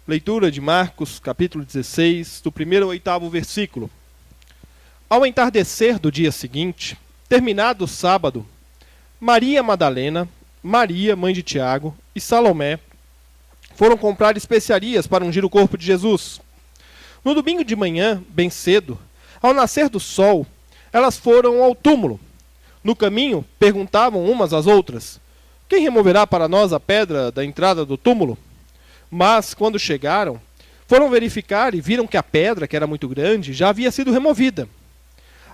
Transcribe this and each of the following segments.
Leitura de Marcos, capítulo 16, do 1º ao 8º versículo. Ao entardecer do dia seguinte, terminado o sábado, Maria Madalena, Maria, mãe de Tiago, e Salomé foram comprar especiarias para ungir o corpo de Jesus. No domingo de manhã, bem cedo, ao nascer do sol, elas foram ao túmulo. No caminho, perguntavam umas às outras: quem removerá para nós a pedra da entrada do túmulo? Mas, quando chegaram, foram verificar e viram que a pedra, que era muito grande, já havia sido removida.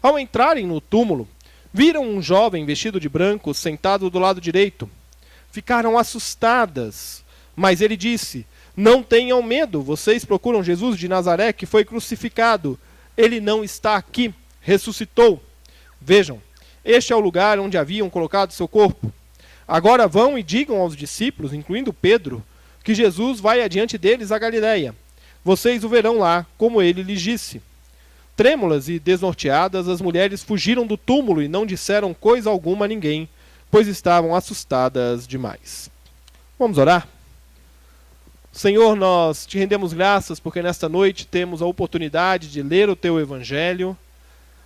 Ao entrarem no túmulo, viram um jovem vestido de branco sentado do lado direito. Ficaram assustadas, mas ele disse: não tenham medo, vocês procuram Jesus de Nazaré, que foi crucificado. Ele não está aqui, ressuscitou. Vejam, este é o lugar onde haviam colocado seu corpo. Agora vão e digam aos discípulos, incluindo Pedro, que Jesus vai adiante deles a Galiléia. Vocês o verão lá, como ele lhes disse. Trêmulas e desnorteadas, as mulheres fugiram do túmulo e não disseram coisa alguma a ninguém, pois estavam assustadas demais. Vamos orar? Senhor, nós te rendemos graças porque nesta noite temos a oportunidade de ler o teu evangelho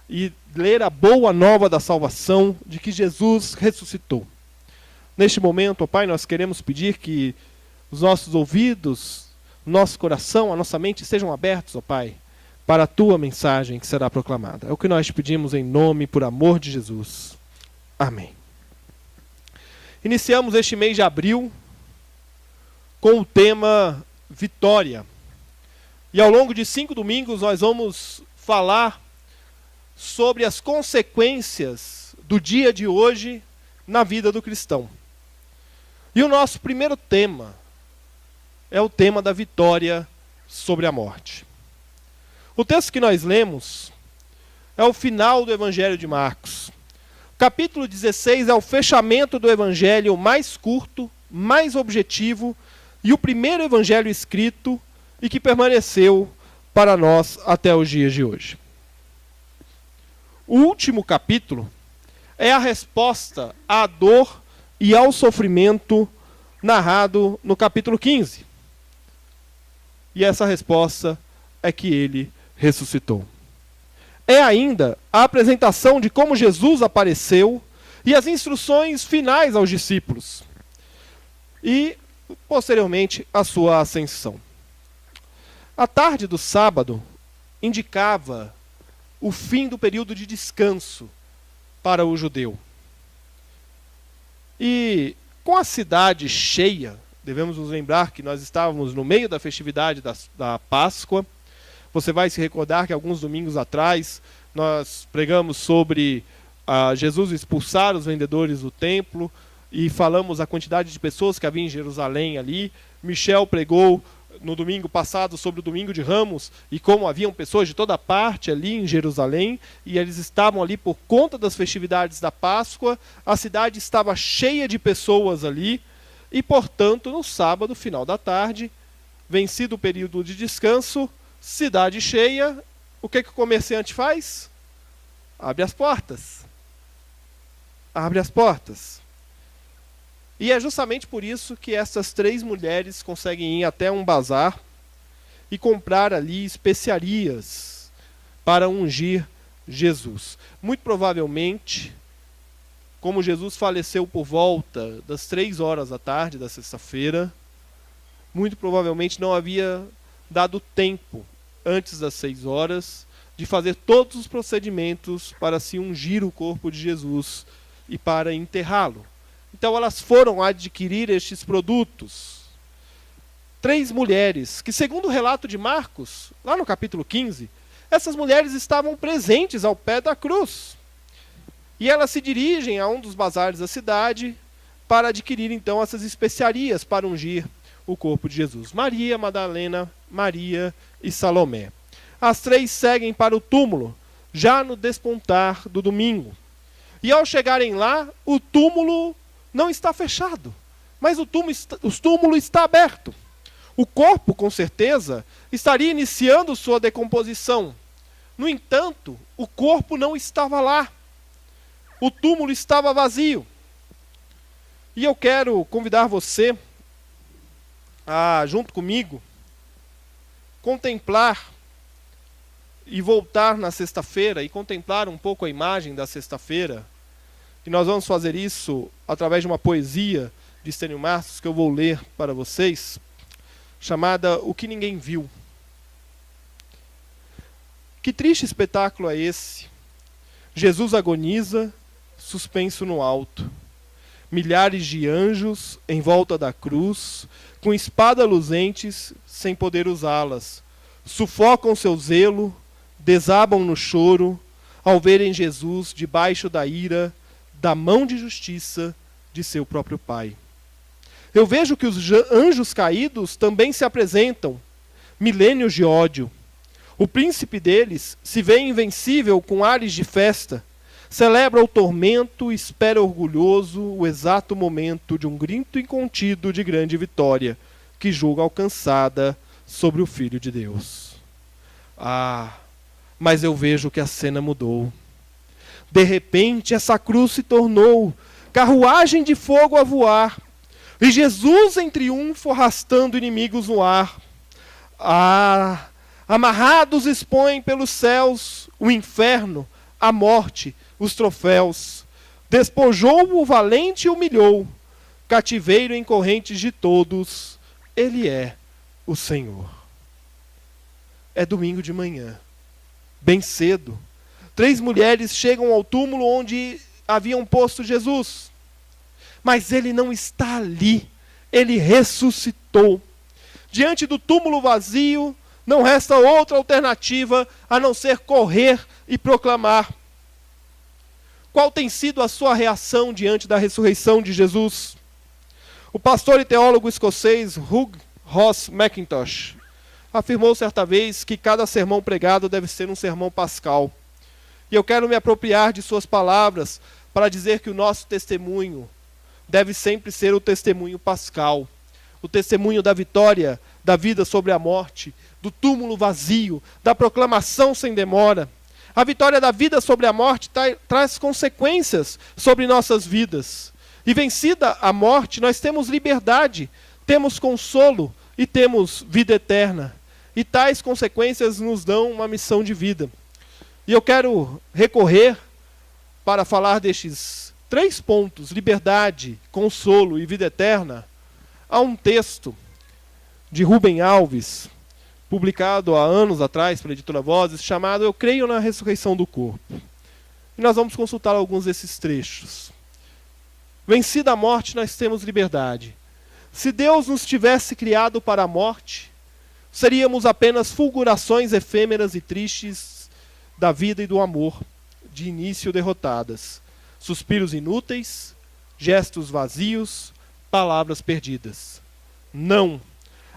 e ler a boa nova da salvação de que Jesus ressuscitou. Neste momento, ó Pai, nós queremos pedir que os nossos ouvidos, nosso coração, a nossa mente estejam abertos, ó Pai, para a tua mensagem que será proclamada. É o que nós te pedimos em nome e por amor de Jesus. Amém. Iniciamos este mês de abril com o tema Vitória. E ao longo de 5 domingos nós vamos falar sobre as consequências do dia de hoje na vida do cristão. E o nosso primeiro tema é o tema da vitória sobre a morte. O texto que nós lemos é o final do Evangelho de Marcos. O capítulo 16 é o fechamento do Evangelho mais curto, mais objetivo e o primeiro Evangelho escrito e que permaneceu para nós até os dias de hoje. O último capítulo é a resposta à dor e ao sofrimento narrado no capítulo 15. E essa resposta é que ele ressuscitou. É ainda a apresentação de como Jesus apareceu e as instruções finais aos discípulos. E, posteriormente, a sua ascensão. A tarde do sábado indicava o fim do período de descanso para o judeu. E com a cidade cheia, devemos nos lembrar que nós estávamos no meio da festividade da Páscoa. Você vai se recordar que alguns domingos atrás nós pregamos sobre Jesus expulsar os vendedores do templo e falamos a quantidade de pessoas que havia em Jerusalém ali. Michel pregou no domingo passado sobre o domingo de Ramos e como haviam pessoas de toda parte ali em Jerusalém e eles estavam ali por conta das festividades da Páscoa. A cidade estava cheia de pessoas ali e, portanto, no sábado, final da tarde, vencido o período de descanso, cidade cheia, o que o comerciante faz? Abre as portas. Abre as portas. E é justamente por isso que essas 3 mulheres conseguem ir até um bazar e comprar ali especiarias para ungir Jesus. Muito provavelmente, como Jesus faleceu por volta das 3 horas da tarde da sexta-feira, muito provavelmente não havia dado tempo, antes das 6 horas, de fazer todos os procedimentos para se ungir o corpo de Jesus e para enterrá-lo. Então elas foram adquirir estes produtos. 3 mulheres, que segundo o relato de Marcos, lá no capítulo 15, essas mulheres estavam presentes ao pé da cruz. E elas se dirigem a um dos bazares da cidade para adquirir então essas especiarias para ungir o corpo de Jesus. Maria Madalena, Maria e Salomé. As 3 seguem para o túmulo, já no despontar do domingo. E ao chegarem lá, o túmulo não está fechado, mas o túmulo está aberto. O corpo, com certeza, estaria iniciando sua decomposição. No entanto, o corpo não estava lá. O túmulo estava vazio. E eu quero convidar você a, junto comigo, contemplar e voltar na sexta-feira e contemplar um pouco a imagem da sexta-feira. E nós vamos fazer isso através de uma poesia de Estênio Marços que eu vou ler para vocês, chamada O que Ninguém Viu. Que triste espetáculo é esse? Jesus agoniza, suspenso no alto. Milhares de anjos em volta da cruz, com espada luzentes, sem poder usá-las. Sufocam seu zelo, desabam no choro, ao verem Jesus debaixo da ira, da mão de justiça de seu próprio Pai. Eu vejo que os anjos caídos também se apresentam, milênios de ódio. O príncipe deles se vê invencível com ares de festa, celebra o tormento e espera orgulhoso o exato momento de um grito incontido de grande vitória, que julga alcançada sobre o Filho de Deus. Mas eu vejo que a cena mudou. De repente essa cruz se tornou carruagem de fogo a voar, e Jesus em triunfo arrastando inimigos no ar. Amarrados expõem pelos céus o inferno, a morte, os troféus. Despojou o valente e humilhou, cativeiro em correntes de todos, ele é o Senhor. É domingo de manhã, bem cedo. 3 mulheres chegam ao túmulo onde haviam posto Jesus. Mas ele não está ali, ele ressuscitou. Diante do túmulo vazio, não resta outra alternativa a não ser correr e proclamar. Qual tem sido a sua reação diante da ressurreição de Jesus? O pastor e teólogo escocês Hugh Ross Mackintosh afirmou certa vez que cada sermão pregado deve ser um sermão pascal. E eu quero me apropriar de suas palavras para dizer que o nosso testemunho deve sempre ser o testemunho pascal. O testemunho da vitória da vida sobre a morte, do túmulo vazio, da proclamação sem demora. A vitória da vida sobre a morte traz consequências sobre nossas vidas. E vencida a morte, nós temos liberdade, temos consolo e temos vida eterna. E tais consequências nos dão uma missão de vida. E eu quero recorrer para falar destes 3 pontos, liberdade, consolo e vida eterna, a um texto de Rubem Alves, publicado há anos atrás pela editora Vozes, chamado Eu Creio na Ressurreição do Corpo. E nós vamos consultar alguns desses trechos. Vencida a morte, nós temos liberdade. Se Deus nos tivesse criado para a morte, seríamos apenas fulgurações efêmeras e tristes da vida e do amor, de início derrotadas. Suspiros inúteis, gestos vazios, palavras perdidas. Não.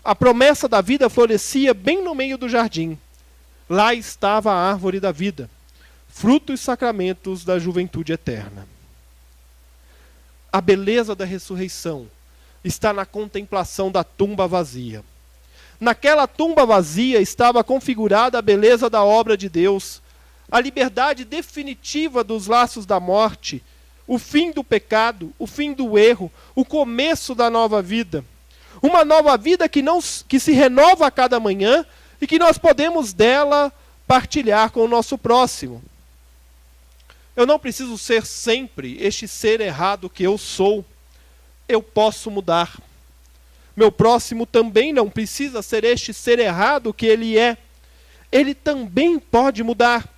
A promessa da vida florescia bem no meio do jardim. Lá estava a árvore da vida, frutos e sacramentos da juventude eterna. A beleza da ressurreição está na contemplação da tumba vazia. Naquela tumba vazia estava configurada a beleza da obra de Deus, a liberdade definitiva dos laços da morte, o fim do pecado, o fim do erro, o começo da nova vida. Uma nova vida que se renova a cada manhã e que nós podemos dela partilhar com o nosso próximo. Eu não preciso ser sempre este ser errado que eu sou. Eu posso mudar. Meu próximo também não precisa ser este ser errado que ele é. Ele também pode mudar.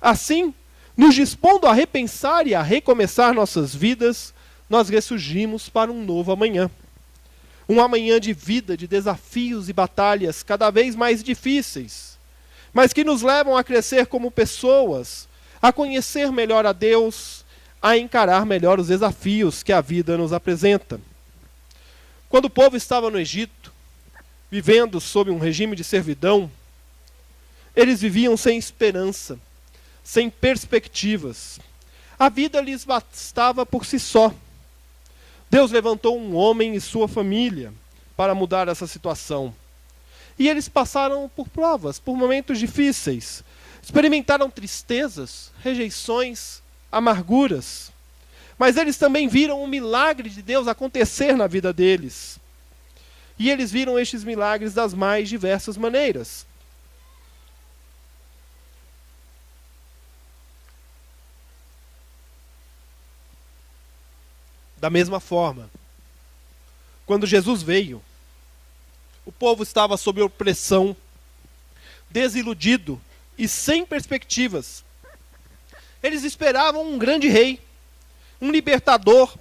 Assim, nos dispondo a repensar e a recomeçar nossas vidas, nós ressurgimos para um novo amanhã. Um amanhã de vida, de desafios e batalhas cada vez mais difíceis, mas que nos levam a crescer como pessoas, a conhecer melhor a Deus, a encarar melhor os desafios que a vida nos apresenta. Quando o povo estava no Egito, vivendo sob um regime de servidão, eles viviam sem esperança, sem perspectivas. A vida lhes bastava por si só. Deus levantou um homem e sua família para mudar essa situação. E eles passaram por provas, por momentos difíceis. Experimentaram tristezas, rejeições, amarguras. Mas eles também viram um milagre de Deus acontecer na vida deles. E eles viram estes milagres das mais diversas maneiras. Da mesma forma, quando Jesus veio, o povo estava sob opressão, desiludido e sem perspectivas. Eles esperavam um grande rei, um libertador,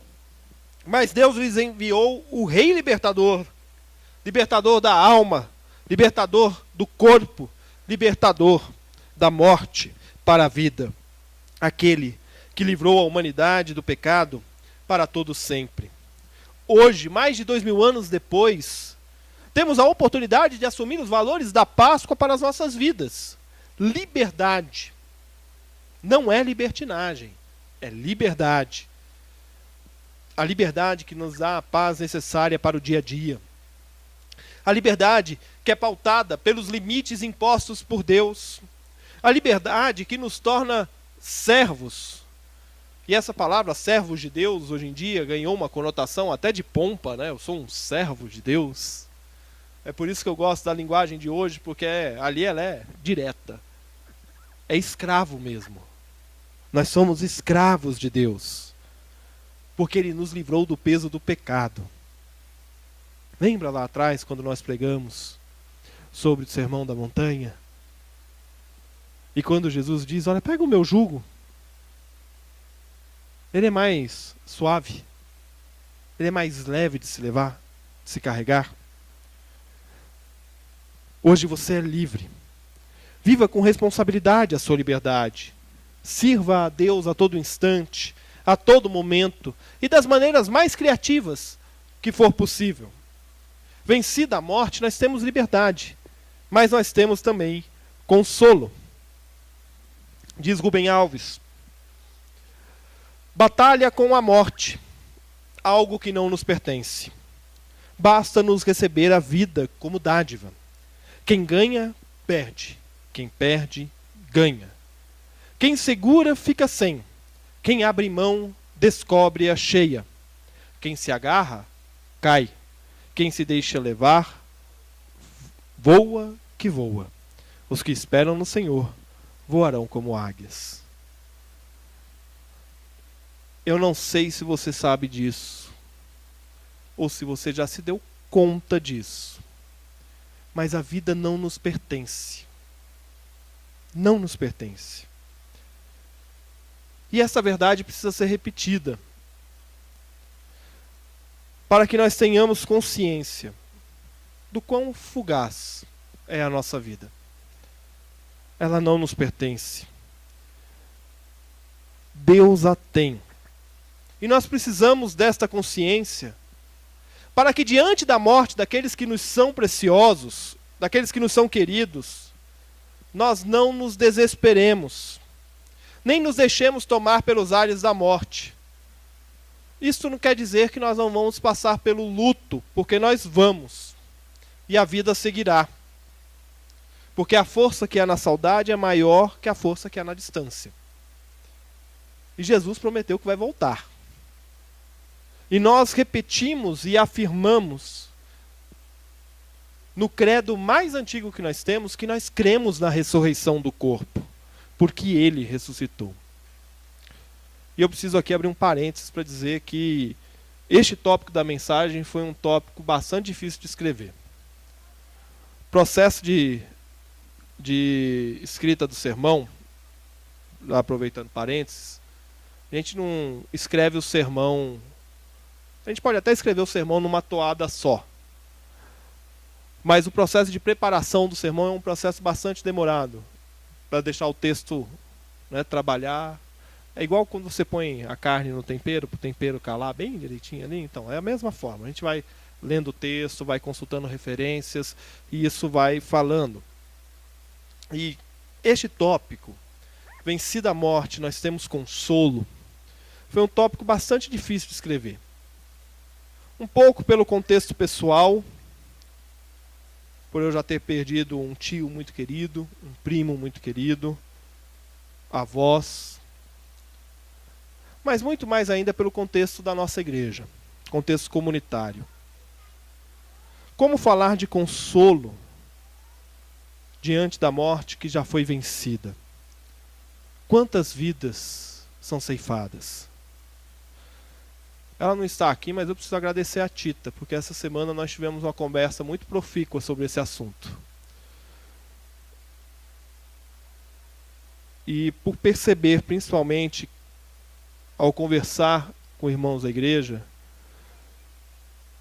mas Deus lhes enviou o rei libertador, libertador da alma, libertador do corpo, libertador da morte para a vida, aquele que livrou a humanidade do pecado para todo sempre. Hoje, mais de 2000 anos depois, temos a oportunidade de assumir os valores da Páscoa para as nossas vidas. Liberdade. Não é libertinagem, é liberdade. A liberdade que nos dá a paz necessária para o dia a dia. A liberdade que é pautada pelos limites impostos por Deus. A liberdade que nos torna servos. E essa palavra, servos de Deus, hoje em dia ganhou uma conotação até de pompa, né? Eu sou um servo de Deus. É por isso que eu gosto da linguagem de hoje, porque ali ela é direta. É escravo mesmo. Nós somos escravos de Deus, porque Ele nos livrou do peso do pecado. Lembra lá atrás, quando nós pregamos sobre o Sermão da Montanha? E quando Jesus diz, olha, pega o meu jugo. Ele é mais suave. Ele é mais leve de se levar, de se carregar. Hoje você é livre. Viva com responsabilidade a sua liberdade. Sirva a Deus a todo instante, a todo momento e das maneiras mais criativas que for possível. Vencida a morte, nós temos liberdade, mas nós temos também consolo. Diz Rubem Alves: batalha com a morte, algo que não nos pertence. Basta-nos receber a vida como dádiva. Quem ganha, perde. Quem perde, ganha. Quem segura, fica sem. Quem abre mão, descobre a cheia. Quem se agarra, cai. Quem se deixa levar, voa que voa. Os que esperam no Senhor voarão como águias. Eu não sei se você sabe disso, ou se você já se deu conta disso. Mas a vida não nos pertence. Não nos pertence. E essa verdade precisa ser repetida, para que nós tenhamos consciência do quão fugaz é a nossa vida. Ela não nos pertence. Deus a tem. E nós precisamos desta consciência para que diante da morte daqueles que nos são preciosos, daqueles que nos são queridos, nós não nos desesperemos, nem nos deixemos tomar pelos ares da morte. Isto não quer dizer que nós não vamos passar pelo luto, porque nós vamos, e a vida seguirá. Porque a força que há na saudade é maior que a força que há na distância. E Jesus prometeu que vai voltar. E nós repetimos e afirmamos no credo mais antigo que nós temos, que nós cremos na ressurreição do corpo, porque Ele ressuscitou. E eu preciso aqui abrir um parênteses para dizer que este tópico da mensagem foi um tópico bastante difícil de escrever. O processo de escrita do sermão, aproveitando parênteses, a gente não escreve o sermão. A gente pode até escrever o sermão numa toada só. Mas o processo de preparação do sermão é um processo bastante demorado, para deixar o texto, né, trabalhar. É igual quando você põe a carne no tempero, para o tempero calar bem direitinho ali. Então, é a mesma forma. A gente vai lendo o texto, vai consultando referências, e isso vai falando. E este tópico, vencida a morte, nós temos consolo, foi um tópico bastante difícil de escrever. Um pouco pelo contexto pessoal, por eu já ter perdido um tio muito querido, um primo muito querido, avós, mas muito mais ainda pelo contexto da nossa igreja, contexto comunitário. Como falar de consolo diante da morte que já foi vencida? Quantas vidas são ceifadas? Ela não está aqui, mas eu preciso agradecer a Tita, porque essa semana nós tivemos uma conversa muito profícua sobre esse assunto. E por perceber, principalmente, ao conversar com irmãos da igreja,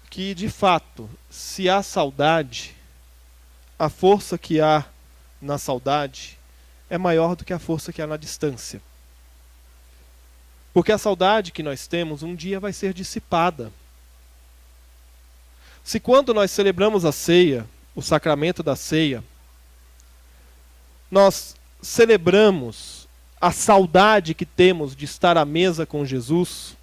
que de fato, se há saudade, a força que há na saudade é maior do que a força que há na distância. Porque a saudade que nós temos um dia vai ser dissipada. Se quando nós celebramos a ceia, o sacramento da ceia, nós celebramos a saudade que temos de estar à mesa com Jesus,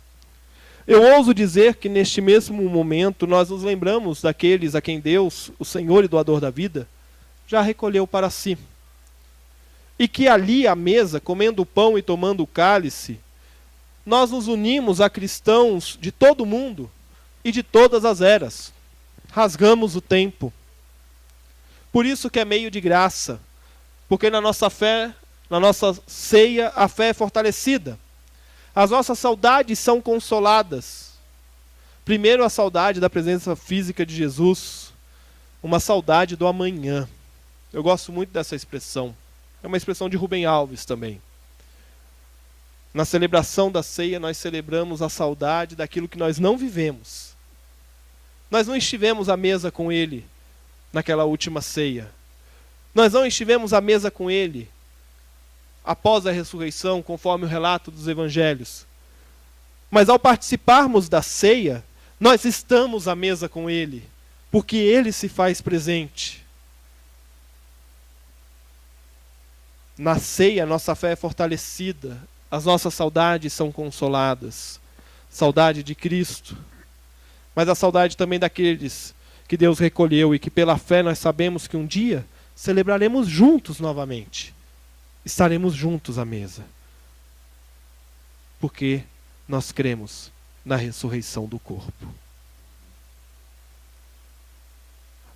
eu ouso dizer que neste mesmo momento nós nos lembramos daqueles a quem Deus, o Senhor e doador da vida, já recolheu para si. E que ali à mesa, comendo o pão e tomando o cálice, nós nos unimos a cristãos de todo o mundo e de todas as eras. Rasgamos o tempo. Por isso que é meio de graça, porque na nossa fé, na nossa ceia, a fé é fortalecida. As nossas saudades são consoladas. Primeiro, a saudade da presença física de Jesus, uma saudade do amanhã. Eu gosto muito dessa expressão. É uma expressão de Rubem Alves também. Na celebração da ceia, nós celebramos a saudade daquilo que nós não vivemos. Nós não estivemos à mesa com Ele naquela última ceia. Nós não estivemos à mesa com Ele após a ressurreição, conforme o relato dos evangelhos. Mas ao participarmos da ceia, nós estamos à mesa com Ele, porque Ele se faz presente. Na ceia, nossa fé é fortalecida, as nossas saudades são consoladas. Saudade de Cristo, mas a saudade também daqueles que Deus recolheu e que pela fé nós sabemos que um dia celebraremos juntos novamente. Estaremos juntos à mesa. Porque nós cremos na ressurreição do corpo.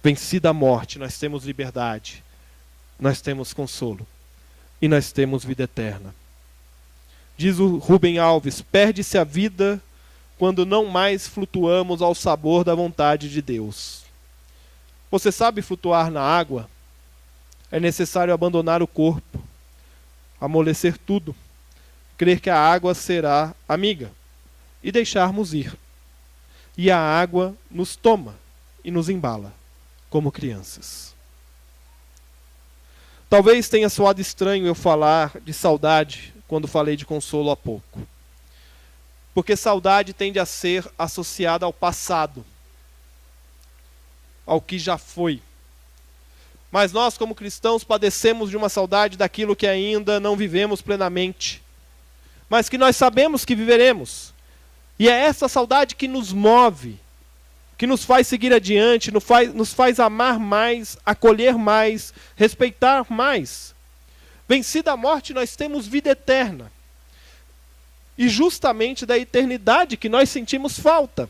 Vencida a morte, nós temos liberdade, nós temos consolo e nós temos vida eterna. Diz o Rubem Alves, perde-se a vida quando não mais flutuamos ao sabor da vontade de Deus. Você sabe flutuar na água? É necessário abandonar o corpo, amolecer tudo, crer que a água será amiga e deixarmos ir. E a água nos toma e nos embala, como crianças. Talvez tenha soado estranho eu falar de saudade quando falei de consolo há pouco. Porque saudade tende a ser associada ao passado, ao que já foi. Mas nós, como cristãos, padecemos de uma saudade daquilo que ainda não vivemos plenamente, mas que nós sabemos que viveremos. E é essa saudade que nos move, que nos faz seguir adiante, nos faz amar mais, acolher mais, respeitar mais. Vencida a morte, nós temos vida eterna. E justamente da eternidade que nós sentimos falta,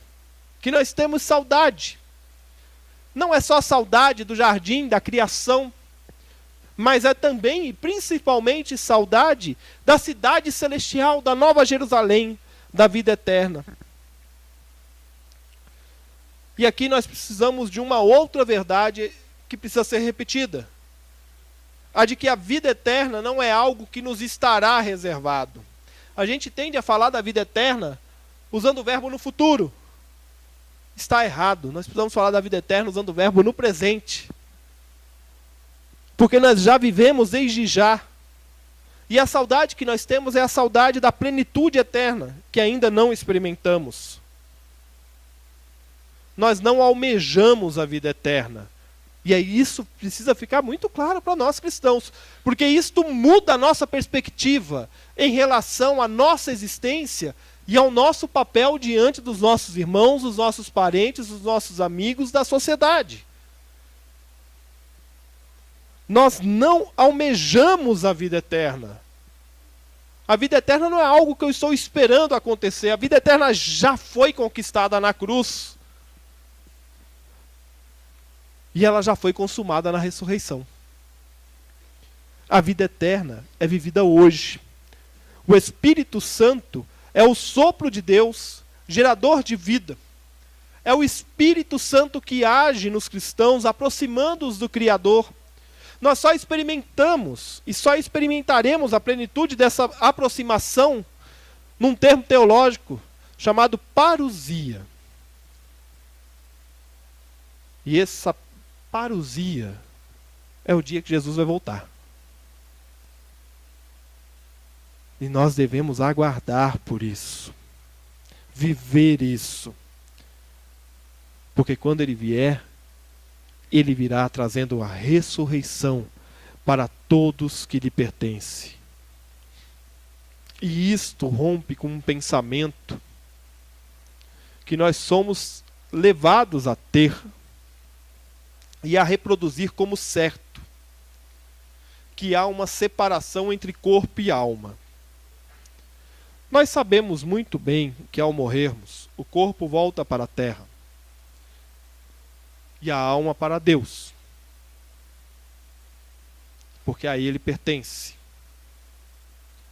que nós temos saudade. Não é só saudade do jardim, da criação, mas é também e principalmente saudade da cidade celestial, da Nova Jerusalém, da vida eterna. E aqui nós precisamos de uma outra verdade que precisa ser repetida. A de que a vida eterna não é algo que nos estará reservado. A gente tende a falar da vida eterna usando o verbo no futuro. Está errado. Nós precisamos falar da vida eterna usando o verbo no presente. Porque nós já vivemos desde já. E a saudade que nós temos é a saudade da plenitude eterna, que ainda não experimentamos. Nós não almejamos a vida eterna. E aí isso precisa ficar muito claro para nós cristãos, porque isto muda a nossa perspectiva em relação à nossa existência e ao nosso papel diante dos nossos irmãos, dos nossos parentes, dos nossos amigos, da sociedade. Nós não almejamos a vida eterna. A vida eterna não é algo que eu estou esperando acontecer, a vida eterna já foi conquistada na cruz. E ela já foi consumada na ressurreição. A vida eterna é vivida hoje. O Espírito Santo é o sopro de Deus, gerador de vida. É o Espírito Santo que age nos cristãos, aproximando-os do Criador. Nós só experimentamos e só experimentaremos a plenitude dessa aproximação num termo teológico chamado parousia. E essa parousia é o dia que Jesus vai voltar. E nós devemos aguardar por isso, viver isso. Porque quando ele vier, ele virá trazendo a ressurreição para todos que lhe pertencem. E isto rompe com um pensamento que nós somos levados a ter e a reproduzir como certo, que há uma separação entre corpo e alma. Nós sabemos muito bem que ao morrermos, o corpo volta para a terra e a alma para Deus, porque a ele pertence.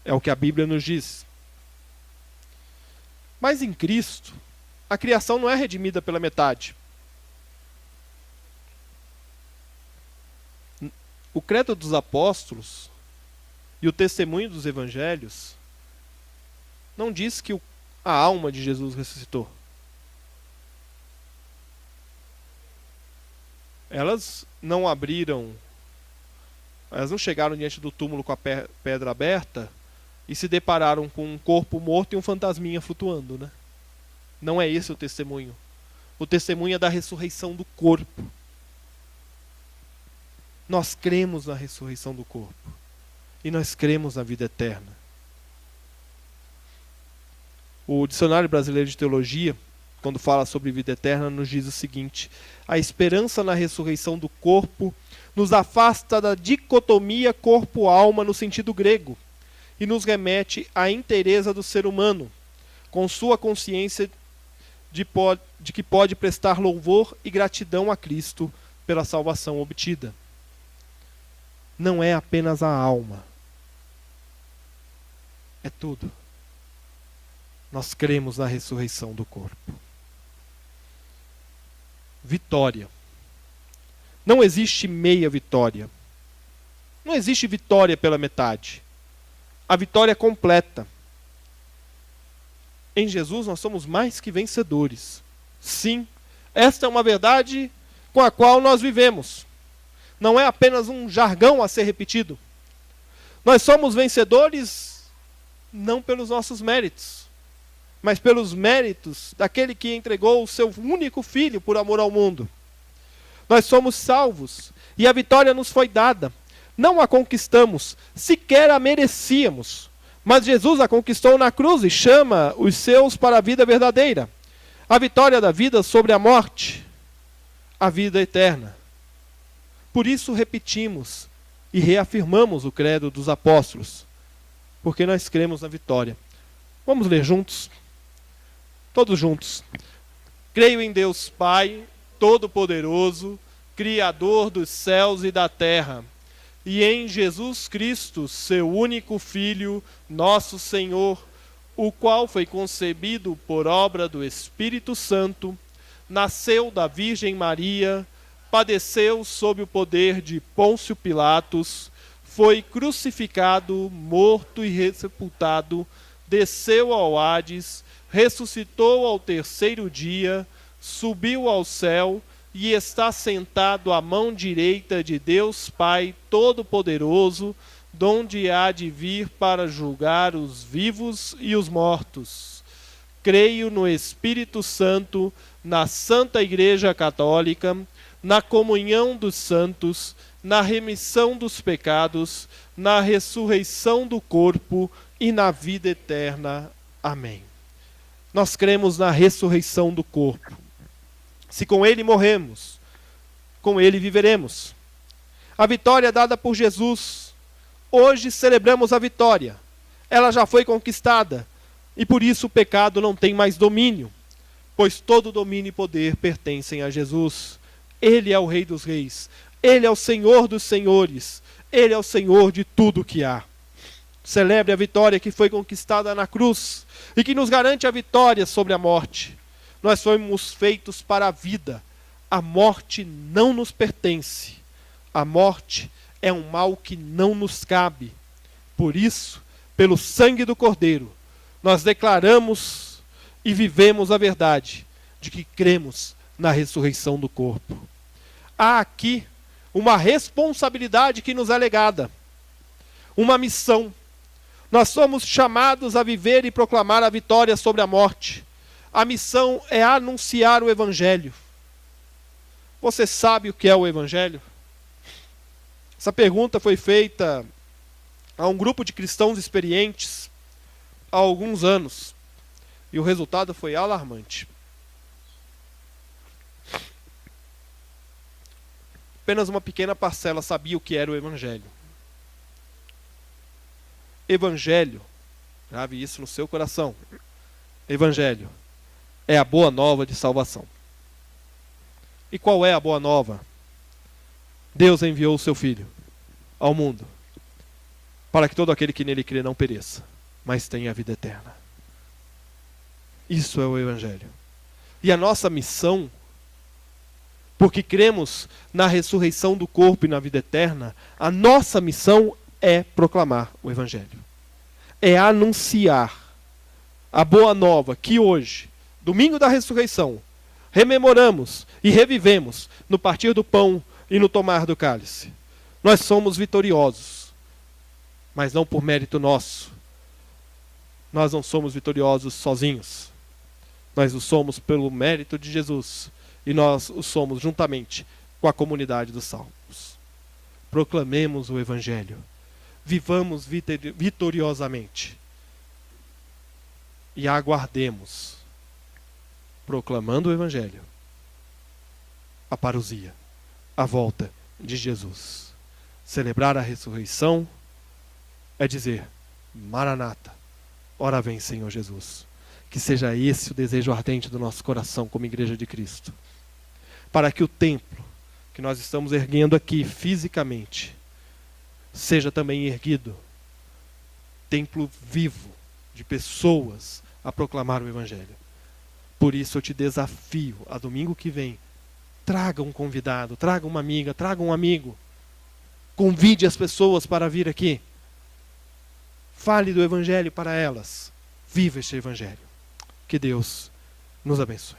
É o que a Bíblia nos diz. Mas em Cristo, a criação não é redimida pela metade. O credo dos apóstolos e o testemunho dos evangelhos não diz que a alma de Jesus ressuscitou. Elas não chegaram diante do túmulo com a pedra aberta e se depararam com um corpo morto e um fantasminha flutuando, né? Não é esse o testemunho. O testemunho é da ressurreição do corpo. Nós cremos na ressurreição do corpo. E nós cremos na vida eterna. O Dicionário Brasileiro de Teologia, quando fala sobre vida eterna, nos diz o seguinte: a esperança na ressurreição do corpo nos afasta da dicotomia corpo-alma no sentido grego e nos remete à inteireza do ser humano, com sua consciência de que pode prestar louvor e gratidão a Cristo pela salvação obtida. Não é apenas a alma, é tudo. Nós cremos na ressurreição do corpo. Vitória. Não existe meia vitória. Não existe vitória pela metade. A vitória é completa. Em Jesus nós somos mais que vencedores. Sim, esta é uma verdade com a qual nós vivemos. Não é apenas um jargão a ser repetido. Nós somos vencedores não pelos nossos méritos, mas pelos méritos daquele que entregou o seu único filho por amor ao mundo. Nós somos salvos e a vitória nos foi dada. Não a conquistamos, sequer a merecíamos. Mas Jesus a conquistou na cruz e chama os seus para a vida verdadeira. A vitória da vida sobre a morte, a vida eterna. Por isso repetimos e reafirmamos o credo dos apóstolos, porque nós cremos na vitória. Vamos ler juntos? Todos juntos. Creio em Deus Pai, Todo-Poderoso, Criador dos céus e da terra, e em Jesus Cristo, seu único Filho, nosso Senhor, o qual foi concebido por obra do Espírito Santo, nasceu da Virgem Maria, padeceu sob o poder de Pôncio Pilatos, foi crucificado, morto e sepultado, desceu ao Hades, ressuscitou ao terceiro dia, subiu ao céu e está sentado à mão direita de Deus Pai Todo-Poderoso, donde há de vir para julgar os vivos e os mortos. Creio no Espírito Santo, na Santa Igreja Católica, na comunhão dos santos, na remissão dos pecados, na ressurreição do corpo e na vida eterna. Amém. Nós cremos na ressurreição do corpo. Se com ele morremos, com ele viveremos. A vitória dada por Jesus. Hoje celebramos a vitória. Ela já foi conquistada. E por isso o pecado não tem mais domínio. Pois todo domínio e poder pertencem a Jesus. Ele é o Rei dos Reis. Ele é o Senhor dos Senhores. Ele é o Senhor de tudo que há. Celebre a vitória que foi conquistada na cruz e que nos garante a vitória sobre a morte. Nós fomos feitos para a vida. A morte não nos pertence. A morte é um mal que não nos cabe. Por isso, pelo sangue do Cordeiro, nós declaramos e vivemos a verdade de que cremos na ressurreição do corpo. Há aqui uma responsabilidade que nos é legada, uma missão. Nós somos chamados a viver e proclamar a vitória sobre a morte. A missão é anunciar o Evangelho. Você sabe o que é o Evangelho? Essa pergunta foi feita a um grupo de cristãos experientes há alguns anos. E o resultado foi alarmante. Apenas uma pequena parcela sabia o que era o Evangelho. Evangelho, grave isso no seu coração. Evangelho é a boa nova de salvação. E qual é a boa nova? Deus enviou o seu Filho ao mundo para que todo aquele que nele crê não pereça, mas tenha a vida eterna. Isso é o Evangelho. E a nossa missão, porque cremos na ressurreição do corpo e na vida eterna, a nossa missão é proclamar o Evangelho. É anunciar a boa nova que hoje, domingo da ressurreição, rememoramos e revivemos no partir do pão e no tomar do cálice. Nós somos vitoriosos, mas não por mérito nosso. Nós não somos vitoriosos sozinhos. Nós o somos pelo mérito de Jesus. E nós o somos juntamente com a comunidade dos salvos. Proclamemos o Evangelho. Vivamos vitoriosamente. E aguardemos, proclamando o Evangelho, a parousia, a volta de Jesus. Celebrar a ressurreição é dizer: Maranata, ora vem, Senhor Jesus. Que seja esse o desejo ardente do nosso coração como Igreja de Cristo. Para que o templo que nós estamos erguendo aqui fisicamente seja também erguido templo vivo de pessoas a proclamar o Evangelho. Por isso eu te desafio a domingo que vem, traga um convidado, traga uma amiga, traga um amigo. Convide as pessoas para vir aqui. Fale do Evangelho para elas. Viva este Evangelho. Que Deus nos abençoe.